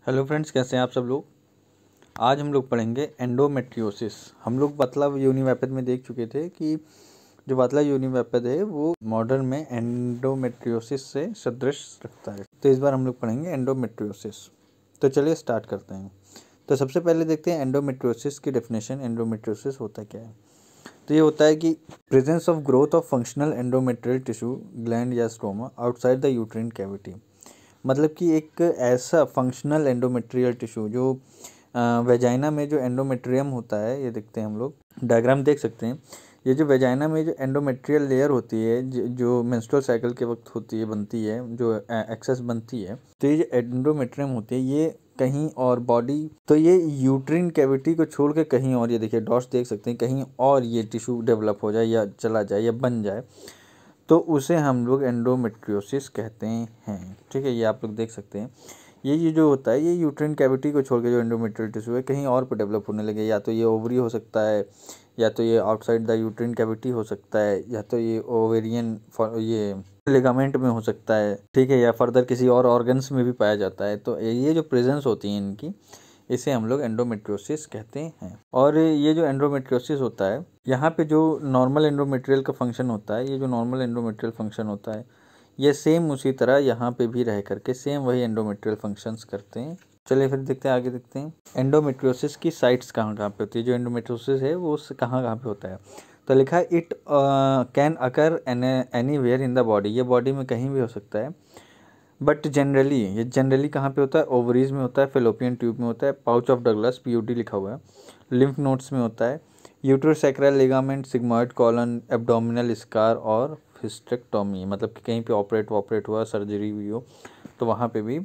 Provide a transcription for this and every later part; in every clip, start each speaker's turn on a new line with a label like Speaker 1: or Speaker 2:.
Speaker 1: Hello friends, कैसे हैं आप सब लोग। आज हम लोग पढ़ेंगे एंडोमेट्रियोसिस। हम लोग पतला यूनिवैपथ में देख चुके थे कि जो पतला यूनिवैपथ है वो मॉडर्न में एंडोमेट्रियोसिस से सदृश रखता है। तो इस बार हम लोग पढ़ेंगे एंडोमेट्रियोसिस। तो चलिए स्टार्ट करते हैं। तो सबसे पहले देखते हैं एंडोमेट्रियोसिस की डेफिनेशन। एंडोमेट्रियोसिस होता क्या है। तो ये होता है कि presence of growth of functional endometrial tissue, gland या stroma outside the uterine cavity. मतलब कि एक ऐसा फंक्शनल एंडोमेट्रियल टिश्यू जो वेजाइना में जो एंडोमेट्रियम होता है, ये देखते हैं हम लोग डायग्राम देख सकते हैं। ये जो वेजाइना में जो एंडोमेट्रियल लेयर होती है जो मेंस्ट्रुअल साइकिल के वक्त होती है, बनती है, जो एक्सेस बनती है, तो ये जो एंडोमेट्रियम होती है ये कहीं और बॉडी, तो ये यूट्रिन कैविटी को छोड़ के कहीं और, ये देखिए डॉट्स देख सकते हैं, कहीं और ये टिश्यू डेवलप हो जाए या चला जाए या बन जाए तो उसे हम लोग एंडोमेट्रियोसिस कहते हैं। ठीक है, ये आप लोग देख सकते हैं। ये जो होता है ये यूट्राइन कैविटी को छोड़ के जो एंडोमेट्रियल टिश्यू है कहीं और पर डेवलप होने लगे, या तो ये ओवरी हो सकता है, या तो ये आउटसाइड द यूट्राइन कैविटी हो सकता है, या तो ये ओवेरियन ये लिगामेंट में हो सकता है। ठीक है, या फर्दर किसी और ऑर्गन्स में भी पाया जाता है। तो ये जो प्रेजेंस होती है इनकी, इसे हम लोग एंडोमेट्रियोसिस कहते हैं। और ये जो एंडोमेट्रियोसिस होता है, यहाँ पे जो नॉर्मल एंडोमेट्रियल का फंक्शन होता है, ये जो नॉर्मल एंडोमेट्रियल फंक्शन होता है ये सेम उसी तरह यहाँ पे भी रह करके सेम वही एंडोमेट्रियल फंक्शंस करते हैं। चलिए फिर देखते हैं, आगे देखते हैं एंडोमेट्रियोसिस की साइट्स कहाँ कहाँ पे होती है। जो एंडोमेट्रियोसिस है वो कहाँ कहाँ पे होता है। तो लिखा है it can occur anywhere in the body. ये बॉडी में कहीं भी हो सकता है, बट जनरली ये जनरली कहाँ पे होता है, ओवरीज में होता है, फेलोपियन ट्यूब में होता है, पाउच ऑफ डगलस पीयूडी लिखा हुआ है, लिम्फ नोड्स में होता है, uterosacral ligament, sigmoid colon, abdominal scar और हिस्टेक्टोमी, मतलब कि कहीं पे ऑपरेट हुआ, सर्जरी हुई हो तो वहाँ पे भी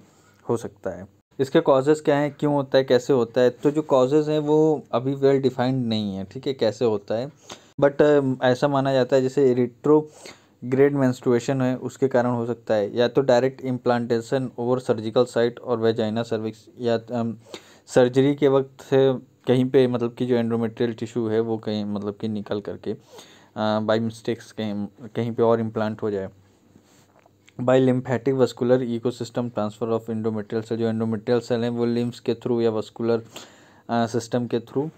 Speaker 1: हो सकता है। इसके कॉजेज़ क्या हैं, क्यों होता है, कैसे होता है। तो जो कॉजेज़ हैं वो अभी वेल डिफाइंड नहीं है, ठीक है, कैसे होता है। बट ऐसा माना जाता है जैसे रिट्रो ग्रेड मेंस्ट्रुएशन है उसके कारण हो सकता है, या तो direct implantation over surgical site और वेजाइना सर्विक्स, या सर्जरी के वक्त से कहीं पे, मतलब कि जो एंडोमेट्रियल टिश्यू है वो कहीं मतलब कि निकल करके बाय मिस्टेक्स कहीं पे और इम्प्लांट हो जाए। By lymphatic vascular ecosystem transfer of endometrial cell, जो एंडोमेट्रियल सेल हैं वो लिम्फ्स के थ्रू या वस्कुलर सिस्टम के थ्रू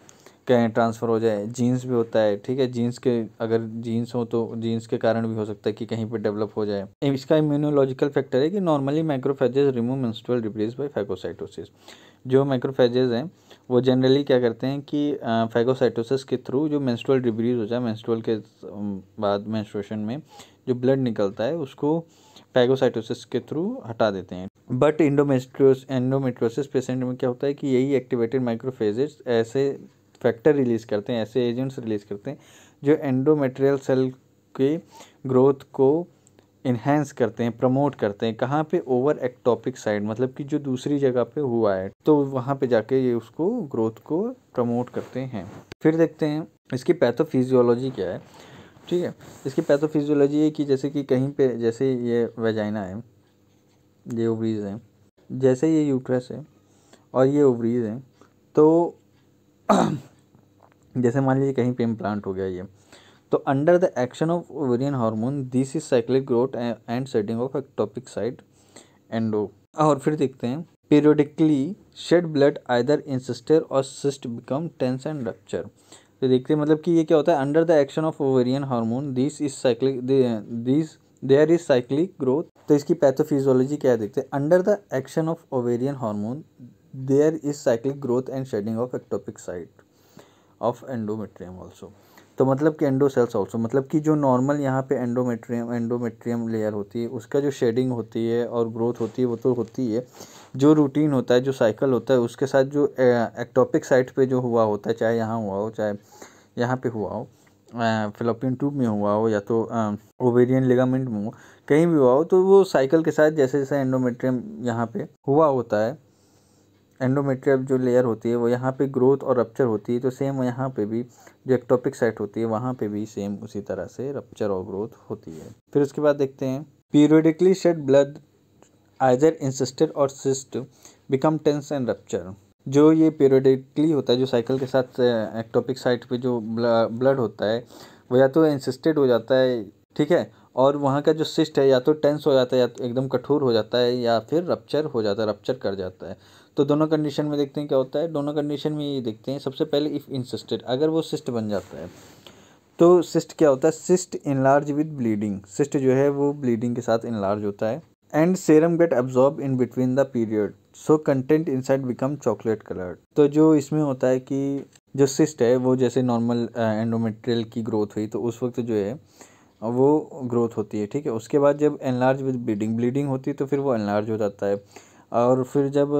Speaker 1: कहीं ट्रांसफ़र हो जाए। जीन्स भी होता है, ठीक है, जीन्स के अगर जीन्स हो तो जीन्स के कारण भी हो सकता है कि कहीं पे डेवलप हो जाए। इसका इम्यूनोलॉजिकल फैक्टर है कि normally macrophages remove menstrual debris by phagocytosis. जो मैक्रोफेजेस हैं वो जनरली क्या करते हैं कि फैगोसाइटोसिस के थ्रू जो मेंस्ट्रुअल डिब्रीज हो जाए, मेंस्ट्रुअल के बाद मेंस्ट्रुएशन में जो ब्लड निकलता है उसको फैगोसाइटोसिस के थ्रू हटा देते हैं। बट एंडोमेट्रियोसिस पेशेंट में क्या होता है कि यही एक्टिवेटेड माइक्रोफेजेस ऐसे फैक्टर रिलीज़ करते हैं, ऐसे एजेंट्स रिलीज़ करते हैं जो एंडोमेट्रियल सेल के ग्रोथ को इन्हेंस करते हैं, प्रमोट करते हैं। कहाँ पे, ओवर एक्टोपिक साइड, मतलब कि जो दूसरी जगह पे हुआ है तो वहाँ पे जाके ये उसको ग्रोथ को प्रमोट करते हैं। फिर देखते हैं इसकी पैथोफिजियोलॉजी क्या है। ठीक है, इसकी पैथोफिजियोलॉजी है कि जैसे कि कहीं पे, जैसे ये वेजाइना है, ये ओवरीज है, जैसे ये यूट्रस है और ये ओवरीज है, तो जैसे मान लीजिए कहीं पे इम्प्लांट हो गया ये, तो under the action of ovarian hormone this is cyclic growth and setting of ectopic site endo. और फिर देखते हैं periodically shed blood either in sister और cyst become tense and rupture. तो देखते हैं मतलब कि ये क्या होता है, under the action of ovarian hormone this is cyclic there is cyclic growth. तो इसकी पैथोफिजियोलॉजी क्या है, देखते हैं under the action of ovarian hormone there is cyclic growth and shedding of ectopic site of endometrium also. तो मतलब कि endo sales also, मतलब कि जो नॉर्मल यहाँ पे एंडोमेट्रियम लेयर होती है उसका जो शेडिंग होती है और ग्रोथ होती है वो तो होती है, जो रूटीन होता है, जो साइकिल होता है, उसके साथ जो एक्टोपिक साइट पे जो हुआ होता है, चाहे यहाँ हुआ हो चाहे यहाँ पे हुआ हो, फिलोपियन ट्यूब में हुआ हो या तो ओवेरियन लिगामेंट में हो, कहीं भी हुआ हो, तो वो साइकिल के साथ जैसे जैसे एंडोमेट्रियम यहाँ पे हुआ होता है, एंडोमेट्रियल जो लेयर होती है वो यहाँ पे ग्रोथ और रप्चर होती है, तो सेम यहाँ पे भी जो एक्टोपिक साइट होती है वहाँ पे भी सेम उसी तरह से रप्चर और ग्रोथ होती है। फिर उसके बाद देखते हैं periodically shed blood either in sister और cyst become tense and rupture. जो ये पीरियडिकली होता है, जो साइकिल के साथ एक्टोपिक साइट पे जो ब्लड होता है वो या तो इंसिस्टेड हो जाता है, ठीक है, और वहाँ का जो सिस्ट है या तो टेंस हो जाता है या तो एकदम कठोर हो जाता है या फिर रप्चर हो जाता है, रप्चर कर जाता है। तो दोनों कंडीशन में देखते हैं क्या होता है। दोनों कंडीशन में ये देखते हैं सबसे पहले इफ़ इंसिस्टेड, अगर वो सिस्ट बन जाता है तो सिस्ट क्या होता है, cyst enlarge with bleeding, cyst जो है वो ब्लीडिंग के साथ इनलार्ज होता है। And serum get absorb in between the period so content inside become chocolate coloured. तो जो इसमें होता है कि जो सिस्ट है वो जैसे नॉर्मल एंडोमेट्रियल की ग्रोथ हुई तो उस वक्त जो है वो ग्रोथ होती है, ठीक है। उसके बाद जब एनलार्ज विद ब्लीडिंग, ब्लीडिंग होती है तो फिर वो एनलार्ज हो जाता है। और फिर जब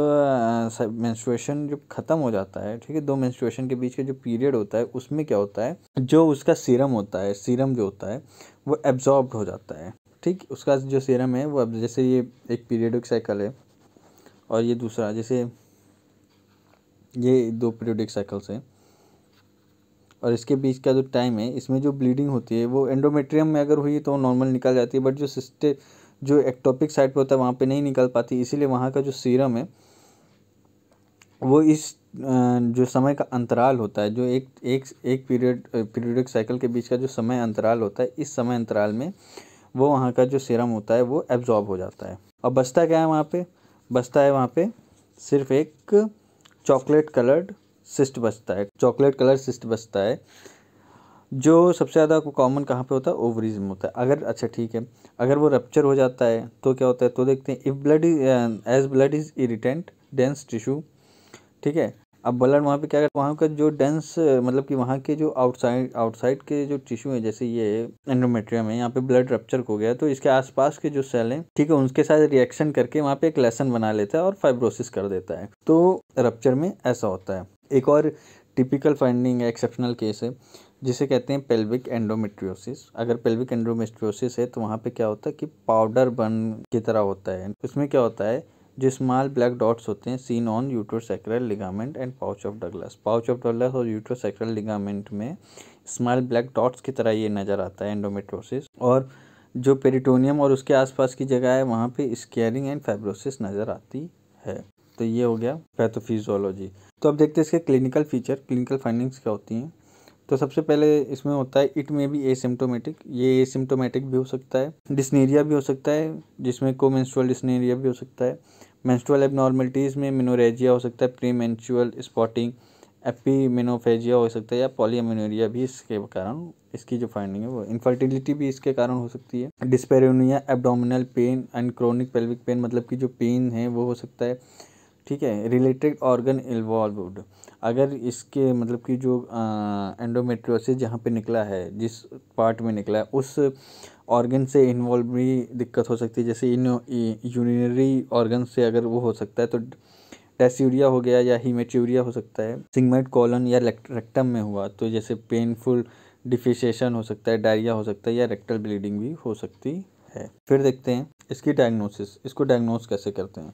Speaker 1: मेंस्ट्रुएशन जब ख़त्म हो जाता है, ठीक है, दो मेंस्ट्रुएशन के बीच का जो पीरियड होता है उसमें क्या होता है, जो उसका सीरम होता है, सीरम जो होता है वो एब्जॉर्ब्ड हो जाता है, ठीक। उसका जो सीरम है वो, अब जैसे ये एक पीरियडिक साइकिल है और ये दूसरा, जैसे ये दो पीरियडिक साइकिल्स हैं और इसके बीच का जो टाइम है इसमें जो ब्लीडिंग होती है वो एंडोमेट्रियम में अगर हुई तो नॉर्मल निकल जाती है, बट जो एक्टोपिक साइड पे होता है वहाँ पे नहीं निकल पाती, इसीलिए वहाँ का जो सीरम है वो इस जो समय का अंतराल होता है, जो एक पीरियडिक साइकिल के बीच का जो समय अंतराल होता है, इस समय अंतराल में वो वहाँ का जो सीरम होता है वो एब्जॉर्ब हो जाता है। अब बचता क्या है वहाँ पे, बचता है वहाँ पे सिर्फ एक चॉकलेट कलर्ड सिस्ट बचता है, चॉकलेट कलर सिस्ट बचता है, जो सबसे ज़्यादा कॉमन कहाँ पे होता है, ओवरीज में होता है। अगर अच्छा ठीक है, अगर वो रप्चर हो जाता है तो क्या होता है, तो देखते हैं if blood is as blood is irritant dense tissue, ठीक है। अब ब्लड वहाँ पे क्या करता है, वहाँ का जो डेंस मतलब कि वहाँ के जो आउटसाइड के जो टिश्यू है, जैसे ये एंडोमेट्रियम है, यहाँ पे ब्लड रप्चर हो गया तो इसके आसपास के जो सेल हैं, ठीक है, उनके साथ रिएक्शन करके वहाँ पे एक लेसन बना लेता है और फाइब्रोसिस कर देता है। तो रप्चर में ऐसा होता है। एक और टिपिकल फाइंडिंग है, एक्सेप्शनल केस है, जिसे कहते हैं पेल्विक एंडोमेट्रियोसिस। अगर पेल्विक एंडोमेट्रियोसिस है तो वहाँ पे क्या होता है कि पाउडर बर्न की तरह होता है। उसमें क्या होता है, जो स्मॉल ब्लैक डॉट्स होते हैं seen on uterosacral ligament and pouch of Douglas, pouch of Douglas और यूट्रोसैक्रल लिगामेंट में स्मॉल ब्लैक डॉट्स की तरह ये नज़र आता है एंडोमेट्रियोसिस। और जो पेरिटोनियम और उसके आसपास की जगह है वहाँ पे स्केरिंग एंड फाइब्रोसिस नज़र आती है। तो ये हो गया पैथोफिजियोलॉजी। तो अब देखते हैं इसके क्लिनिकल फीचर, क्लिनिकल फाइंडिंग्स क्या होती हैं। तो सबसे पहले इसमें होता है इट में बी एसिम्टोमेटिक, ये एसिम्टोमेटिक भी हो सकता है, डिस्नीरिया भी हो सकता है जिसमें कोमेंस्ट्रुअल डिस्नीरिया भी हो सकता है, मेंस्ट्रुअल एबनॉर्मलिटीज़ में मिनोरेजिया हो सकता है, प्री मेंस्ट्रुअल स्पॉटिंग, एपीमेनोफेजिया हो सकता है या पॉलीअमेनोरिया भी इसके कारण, इसकी जो फाइंडिंग है वो, इनफर्टिलिटी भी इसके कारण हो सकती है, डिस्पेरोनिया, abdominal pain and chronic pelvic pain, मतलब कि जो पेन है वो हो सकता है, ठीक है। रिलेटेड ऑर्गन इन्वॉल्व्ड, अगर इसके मतलब कि जो एंडोमेट्रियोसिस जहाँ पे निकला है, जिस पार्ट में निकला है उस ऑर्गन से इन्वॉल्व भी दिक्कत हो सकती है, जैसे यूरिनरी ऑर्गन से अगर वो हो सकता है तो डेस्यूरिया हो गया या हीमेच्यूरिया हो सकता है, सिग्मेंट कॉलन या रेक्टम में हुआ तो जैसे पेनफुल डिफिशिएशन हो सकता है, डायरिया हो सकता है या रेक्टल ब्लीडिंग भी हो सकती है। फिर देखते हैं इसकी डायग्नोसिस, इसको डायग्नोस कैसे करते हैं।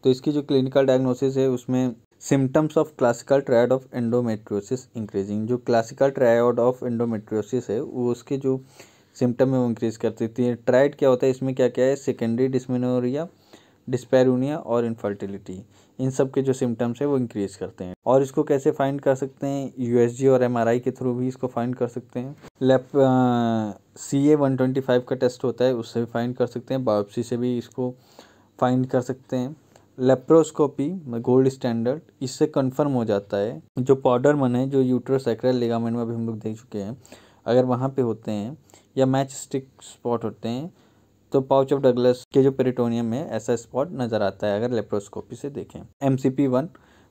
Speaker 1: तो इसकी जो क्लिनिकल डायग्नोसिस है उसमें symptoms of classical triad of endometriosis increasing, जो क्लासिकल ट्रायड ऑफ एंडोमेट्रियोसिस है वो उसके जो सिम्टम है वो इंक्रीज कर देती है। ट्रायड क्या होता है, इसमें क्या क्या है, सेकेंडरी डिस्मेनोरिया, डिस्पैरोनिया और इनफर्टिलिटी, इन सब के जो सिम्टम्स है वो इंक्रीज करते हैं। और इसको कैसे फाइंड कर सकते हैं, यूएसजी और एमआरआई के थ्रू भी इसको फाइंड कर सकते हैं। CA-125 का टेस्ट होता है उससे भी फाइंड कर सकते हैं, बायोप्सी से भी इसको फाइंड कर सकते हैं। लेप्रोस्कोपी गोल्ड स्टैंडर्ड, इससे कंफर्म हो जाता है जो पाउडर मन है जो यूट्रोसैक्रल लिगामेंट में भी हम लोग देख चुके हैं, अगर वहाँ पे होते हैं या मैच स्टिक स्पॉट होते हैं तो पाउच ऑफ डगलस के जो पेरिटोनियम में ऐसा स्पॉट नज़र आता है अगर लेप्रोस्कोपी से देखें। MCP-1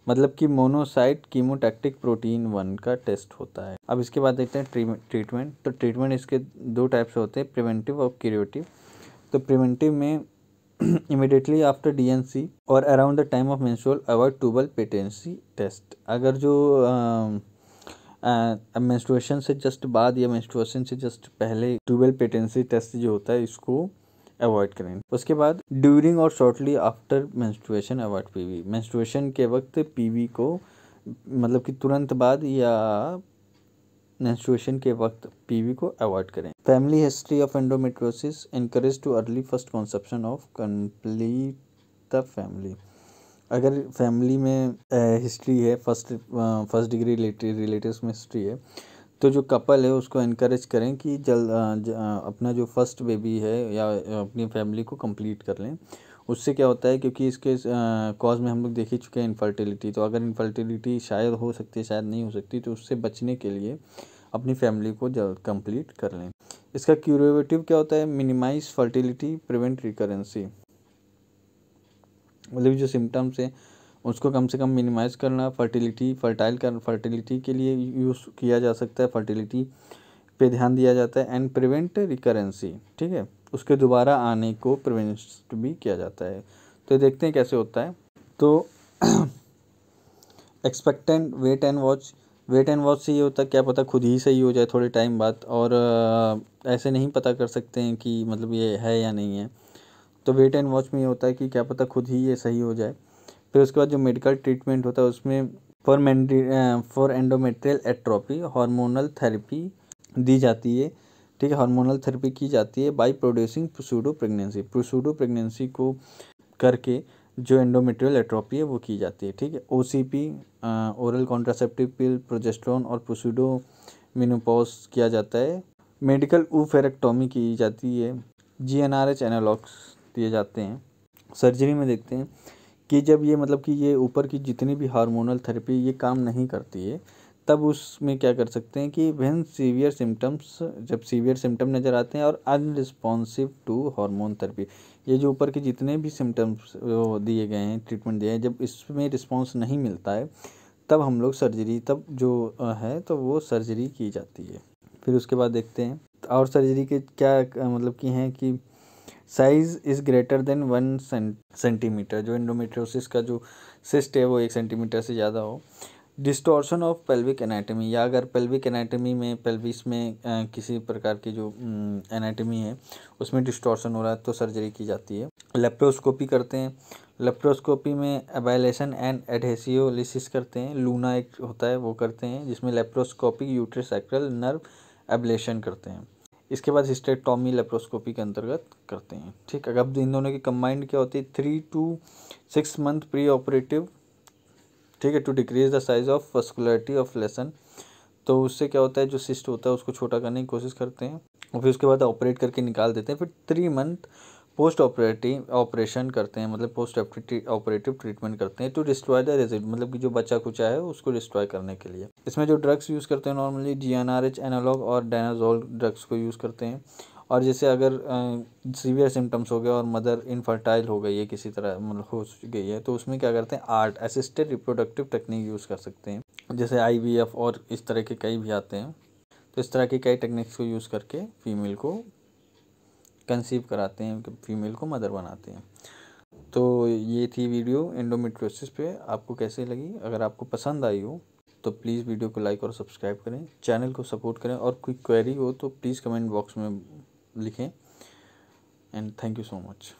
Speaker 1: मतलब कि मोनोसाइट कीमोटैक्टिक प्रोटीन 1 का टेस्ट होता है। अब इसके बाद देखते हैं ट्रीटमेंट। तो ट्रीटमेंट इसके दो टाइप से होते हैं, प्रिवेंटिव और क्यूरेटिव। तो प्रिवेंटिव में इमिडिएटली आफ्टर DNC और around the time of menstrual avoid tubal patency test, अगर जो मेंस्ट्रुएशन से जस्ट बाद या मेंस्ट्रुएशन से जस्ट पहले ट्यूबल पेटेंसी टेस्ट जो होता है इसको अवॉइड करें। उसके बाद ड्यूरिंग और shortly after menstruation avoid PV, menstruation के वक्त PV को मतलब कि तुरंत बाद या मेंस्ट्रुएशन के वक्त PV को अवॉइड करें। Family history of endometriosis encourage too early first conception of complete the family, अगर फैमिली में हिस्ट्री है फर्स्ट डिग्री रिलेटिव्स में हिस्ट्री है तो जो कपल है उसको इनकरेज करें कि अपना जो फर्स्ट बेबी है या अपनी फैमिली को कंप्लीट कर लें। उससे क्या होता है, क्योंकि इसके कॉज में हम लोग देख ही चुके हैं इनफर्टिलिटी। तो अगर इनफर्टिलिटी शायद हो सकती है, शायद नहीं हो सकती, तो उससे बचने के लिए अपनी फैमिली को जल्द कंप्लीट कर लें। इसका क्यूरेटिव क्या होता है, मिनिमाइज फर्टिलिटी, प्रिवेंट रिकरेंसी। मतलब जो सिम्टम्स हैं उसको कम से कम मिनिमाइज करना, फर्टिलिटी के लिए यूज़ किया जा सकता है, फर्टिलिटी पे ध्यान दिया जाता है। एंड प्रिवेंट रिकरेंसी, ठीक है, उसके दोबारा आने को प्रिवेंट भी किया जाता है। तो देखते हैं कैसे होता है। तो एक्सपेक्टेंट वेट एंड वॉच से ये होता है, क्या पता खुद ही सही हो जाए थोड़े टाइम बाद, और ऐसे नहीं पता कर सकते हैं कि मतलब ये है या नहीं है। तो वेट एंड वॉच में ये होता है कि क्या पता खुद ही ये सही हो जाए। फिर उसके बाद जो मेडिकल ट्रीटमेंट होता है उसमें for endometrial atrophy hormonal therapy दी जाती है, ठीक है, हार्मोनल थेरेपी की जाती है बाय प्रोड्यूसिंग प्सूडो प्रेगनेंसी को करके जो एंडोमेट्रियल एट्रोफी है वो की जाती है, ठीक है। ओसीपी, ओरल कॉन्ट्रासेप्टिव पिल, प्रोजेस्टेरोन और प्सूडो मेनोपॉज किया जाता है। मेडिकल ऊफेरेक्टोमी की जाती है। जीएनआरएच एनालॉग्स दिए जाते हैं। सर्जरी में देखते हैं कि जब ये मतलब कि ये ऊपर की जितनी भी हार्मोनल थेरेपी ये काम नहीं करती है, तब उसमें क्या कर सकते हैं कि व्हेन सीवियर सिम्टम्स, जब सीवियर सिम्टम नज़र आते हैं और अनरिस्पॉन्सिव टू हार्मोन थेरेपी, ये जो ऊपर के जितने भी सिम्टम्स दिए गए हैं, ट्रीटमेंट दिए हैं, जब इसमें रिस्पॉन्स नहीं मिलता है तब हम लोग सर्जरी, तब जो है तो वो सर्जरी की जाती है। फिर उसके बाद देखते हैं और सर्जरी के क्या मतलब कि हैं कि size is greater than 1 centimetre, जो एंडोमेट्रियोसिस का जो सिस्ट है वो 1 सेंटीमीटर से ज़्यादा हो। डिस्टॉर्शन ऑफ पेल्विक एनाटमी, या अगर पेल्विक एनाटमी में, पेल्विस में किसी प्रकार की जो एनाटमी है उसमें डिस्टॉर्शन हो रहा है तो सर्जरी की जाती है। लेप्रोस्कोपी करते हैं। लेप्रोस्कोपी में एबाइलेशन एंड एडहेसियोलिसिस करते हैं। लूना एक होता है वो करते हैं, जिसमें लेप्रोस्कोपिक यूट्रोसैक्रल नर्व एब्लेशन करते हैं। इसके बाद हिस्टेक्टोमी लेप्रोस्कोपी के अंतर्गत करते हैं, ठीक है। अब इन दोनों की कंबाइंड क्या होती है, 3 to 6 मंथ प्री ऑपरेटिव, ठीक है, to decrease the size of vascularity of lesion. तो उससे क्या होता है, जो सिस्ट होता है उसको छोटा करने की कोशिश करते हैं और फिर उसके बाद ऑपरेट करके निकाल देते हैं। फिर 3 मंथ पोस्ट ऑपरेशन करते हैं, मतलब पोस्ट ऑपरेटिव ट्रीटमेंट करते हैं टू डिस्ट्रॉय द रेजिड, मतलब कि जो बचा कुचा है उसको डिस्ट्रॉय करने के लिए। इसमें जो ड्रग्स यूज़ करते हैं नॉर्मली जीएनआरएच एनालॉग और डायनाजोल ड्रग्स को यूज़ करते हैं। और जैसे अगर सीवियर सिम्टम्स हो गया और मदर इनफर्टाइल हो गई है किसी तरह, मतलब हो गई है, तो उसमें क्या करते हैं, art assisted reproductive technique use कर सकते हैं, जैसे आईवीएफ और इस तरह के कई भी आते हैं। तो इस तरह की कई टेक्निक्स को यूज़ करके फीमेल को कंसीव कराते हैं, फीमेल को मदर बनाते हैं। तो ये थी वीडियो एंडोमेट्रियोसिस पे। आपको कैसे लगी? अगर आपको पसंद आई हो तो प्लीज़ वीडियो को लाइक और सब्सक्राइब करें, चैनल को सपोर्ट करें, और कोई क्वेरी हो तो प्लीज़ कमेंट बॉक्स में लिखें। And thank you so much.